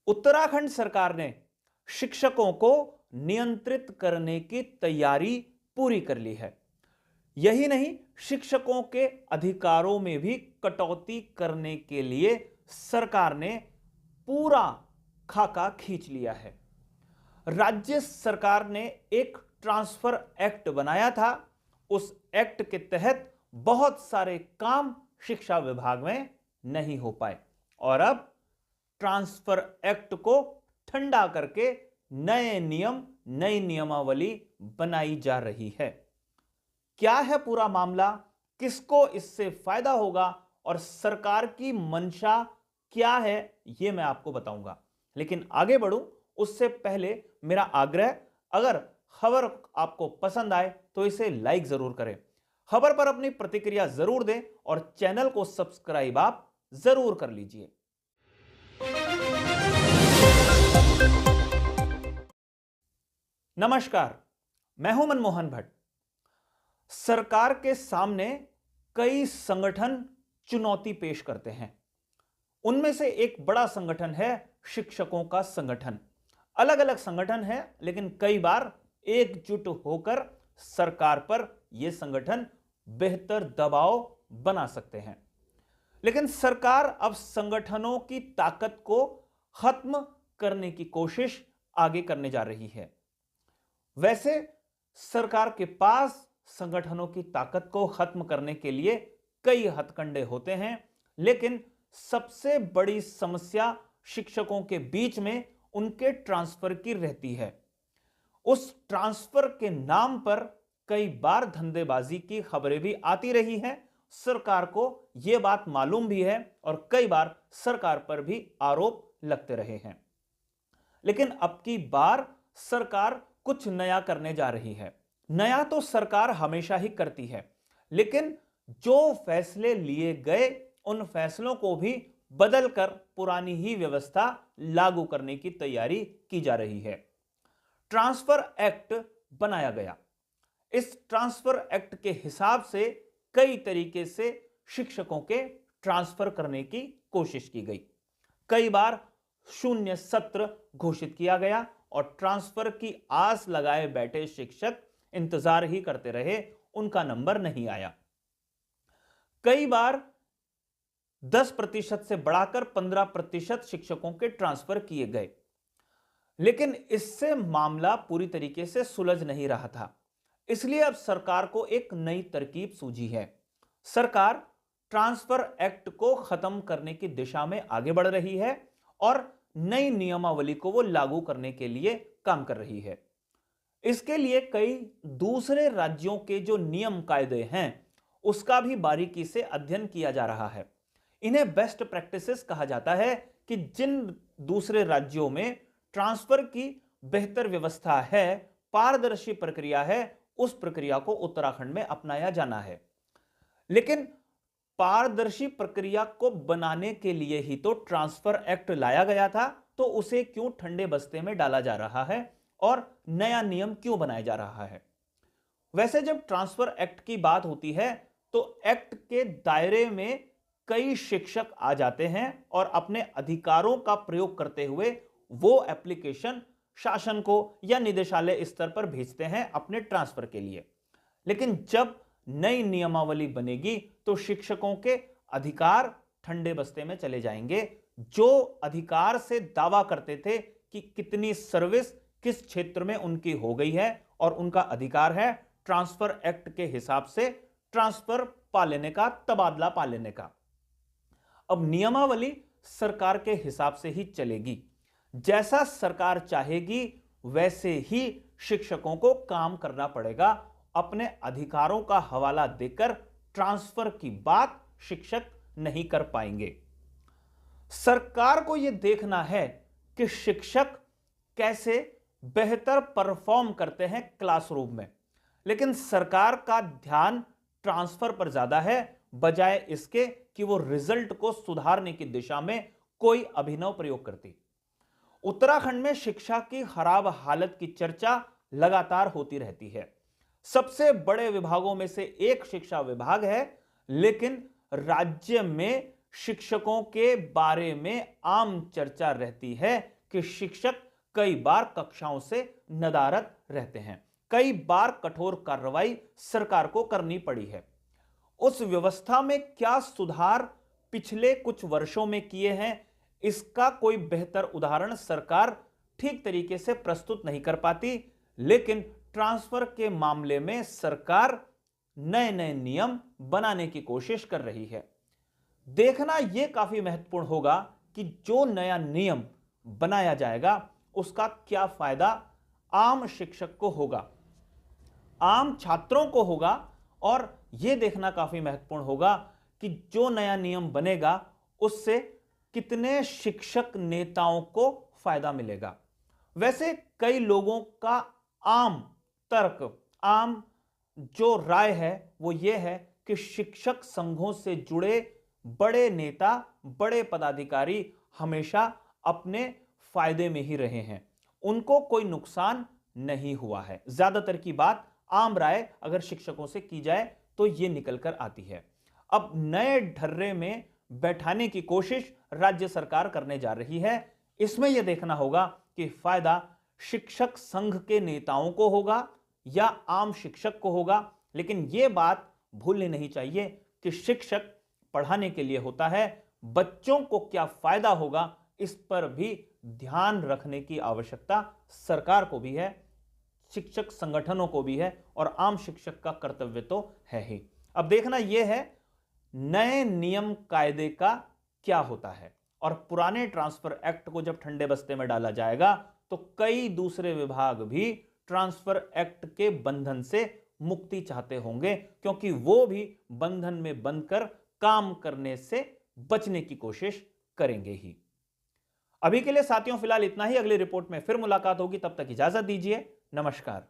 उत्तराखंड सरकार ने शिक्षकों को नियंत्रित करने की तैयारी पूरी कर ली है। यही नहीं, शिक्षकों के अधिकारों में भी कटौती करने के लिए सरकार ने पूरा खाका खींच लिया है। राज्य सरकार ने एक ट्रांसफर एक्ट बनाया था। उस एक्ट के तहत बहुत सारे काम शिक्षा विभाग में नहीं हो पाए और अब ट्रांसफर एक्ट को ठंडा करके नए नियम, नई नियमावली बनाई जा रही है। क्या है पूरा मामला, किसको इससे फायदा होगा और सरकार की मंशा क्या है, यह मैं आपको बताऊंगा। लेकिन आगे बढ़ूं उससे पहले मेरा आग्रह, अगर खबर आपको पसंद आए तो इसे लाइक जरूर करें, खबर पर अपनी प्रतिक्रिया जरूर दें और चैनल को सब्सक्राइब आप जरूर कर लीजिए। नमस्कार, मैं हूं मनमोहन भट्ट। सरकार के सामने कई संगठन चुनौती पेश करते हैं। उनमें से एक बड़ा संगठन है शिक्षकों का संगठन। अलग अलग संगठन है, लेकिन कई बार एकजुट होकर सरकार पर यह संगठन बेहतर दबाव बना सकते हैं। लेकिन सरकार अब संगठनों की ताकत को खत्म करने की कोशिश आगे करने जा रही है। वैसे सरकार के पास संगठनों की ताकत को खत्म करने के लिए कई हथकंडे होते हैं, लेकिन सबसे बड़ी समस्या शिक्षकों के बीच में उनके ट्रांसफर की रहती है। उस ट्रांसफर के नाम पर कई बार धंधेबाजी की खबरें भी आती रही हैं। सरकार को यह बात मालूम भी है और कई बार सरकार पर भी आरोप लगते रहे हैं। लेकिन अब की बार सरकार कुछ नया करने जा रही है। नया तो सरकार हमेशा ही करती है, लेकिन जो फैसले लिए गए उन फैसलों को भी बदलकर पुरानी ही व्यवस्था लागू करने की तैयारी की जा रही है। ट्रांसफर एक्ट बनाया गया। इस ट्रांसफर एक्ट के हिसाब से कई तरीके से शिक्षकों के ट्रांसफर करने की कोशिश की गई। कई बार शून्य सत्र घोषित किया गया और ट्रांसफर की आस लगाए बैठे शिक्षक इंतजार ही करते रहे, उनका नंबर नहीं आया। कई बार 10% से बढ़ाकर 15% शिक्षकों के ट्रांसफर किए गए, लेकिन इससे मामला पूरी तरीके से सुलझ नहीं रहा था। इसलिए अब सरकार को एक नई तरकीब सूझी है। सरकार ट्रांसफर एक्ट को खत्म करने की दिशा में आगे बढ़ रही है और नई नियमावली को वो लागू करने के लिए काम कर रही है। इसके लिए कई दूसरे राज्यों के जो नियम कायदे हैं उसका भी बारीकी से अध्ययन किया जा रहा है। इन्हें बेस्ट प्रैक्टिसेस कहा जाता है कि जिन दूसरे राज्यों में ट्रांसफर की बेहतर व्यवस्था है, पारदर्शी प्रक्रिया है, उस प्रक्रिया को उत्तराखंड में अपनाया जाना है। लेकिन पारदर्शी प्रक्रिया को बनाने के लिए ही तो ट्रांसफर एक्ट लाया गया था, तो उसे क्यों ठंडे बस्ते में डाला जा रहा है और नया नियम क्यों बनाया जा रहा है? वैसे जब ट्रांसफर एक्ट की बात होती है तो एक्ट के दायरे में कई शिक्षक आ जाते हैं और अपने अधिकारों का प्रयोग करते हुए वो एप्लीकेशन शासन को या निदेशालय स्तर पर भेजते हैं अपने ट्रांसफर के लिए। लेकिन जब नई नियमावली बनेगी तो शिक्षकों के अधिकार ठंडे बस्ते में चले जाएंगे। जो अधिकार से दावा करते थे कि कितनी सर्विस किस क्षेत्र में उनकी हो गई है और उनका अधिकार है ट्रांसफर एक्ट के हिसाब से ट्रांसफर पा लेने का, तबादला पा लेने का, अब नियमावली सरकार के हिसाब से ही चलेगी। जैसा सरकार चाहेगी वैसे ही शिक्षकों को काम करना पड़ेगा। अपने अधिकारों का हवाला देकर ट्रांसफर की बात शिक्षक नहीं कर पाएंगे। सरकार को यह देखना है कि शिक्षक कैसे बेहतर परफॉर्म करते हैं क्लासरूम में, लेकिन सरकार का ध्यान ट्रांसफर पर ज्यादा है, बजाय इसके कि वो रिजल्ट को सुधारने की दिशा में कोई अभिनव प्रयोग करती। उत्तराखंड में शिक्षा की खराब हालत की चर्चा लगातार होती रहती है। सबसे बड़े विभागों में से एक शिक्षा विभाग है, लेकिन राज्य में शिक्षकों के बारे में आम चर्चा रहती है कि शिक्षक कई बार कक्षाओं से नदारद रहते हैं। कई बार कठोर कार्रवाई सरकार को करनी पड़ी है। उस व्यवस्था में क्या सुधार पिछले कुछ वर्षों में किए हैं, इसका कोई बेहतर उदाहरण सरकार ठीक तरीके से प्रस्तुत नहीं कर पाती। लेकिन ट्रांसफर के मामले में सरकार नए नए नियम बनाने की कोशिश कर रही है। देखना यह काफी महत्वपूर्ण होगा कि जो नया नियम बनाया जाएगा उसका क्या फायदा आम शिक्षक को होगा, आम छात्रों को होगा, और यह देखना काफी महत्वपूर्ण होगा कि जो नया नियम बनेगा उससे कितने शिक्षक नेताओं को फायदा मिलेगा। वैसे कई लोगों का आम तर्क, आम जो राय है वो ये है कि शिक्षक संघों से जुड़े बड़े नेता, बड़े पदाधिकारी हमेशा अपने फायदे में ही रहे हैं, उनको कोई नुकसान नहीं हुआ है। ज्यादातर की बात, आम राय अगर शिक्षकों से की जाए तो यह निकल कर आती है। अब नए ढर्रे में बैठाने की कोशिश राज्य सरकार करने जा रही है। इसमें यह देखना होगा कि फायदा शिक्षक संघ के नेताओं को होगा या आम शिक्षक को होगा। लेकिन यह बात भूलनी नहीं चाहिए कि शिक्षक पढ़ाने के लिए होता है। बच्चों को क्या फायदा होगा इस पर भी ध्यान रखने की आवश्यकता सरकार को भी है, शिक्षक संगठनों को भी है, और आम शिक्षक का कर्तव्य तो है ही। अब देखना यह है नए नियम कायदे का क्या होता है। और पुराने ट्रांसफर एक्ट को जब ठंडे बस्ते में डाला जाएगा तो कई दूसरे विभाग भी ट्रांसफर एक्ट के बंधन से मुक्ति चाहते होंगे, क्योंकि वो भी बंधन में बंधकर काम करने से बचने की कोशिश करेंगे ही। अभी के लिए साथियों फिलहाल इतना ही। अगली रिपोर्ट में फिर मुलाकात होगी, तब तक इजाजत दीजिए। नमस्कार।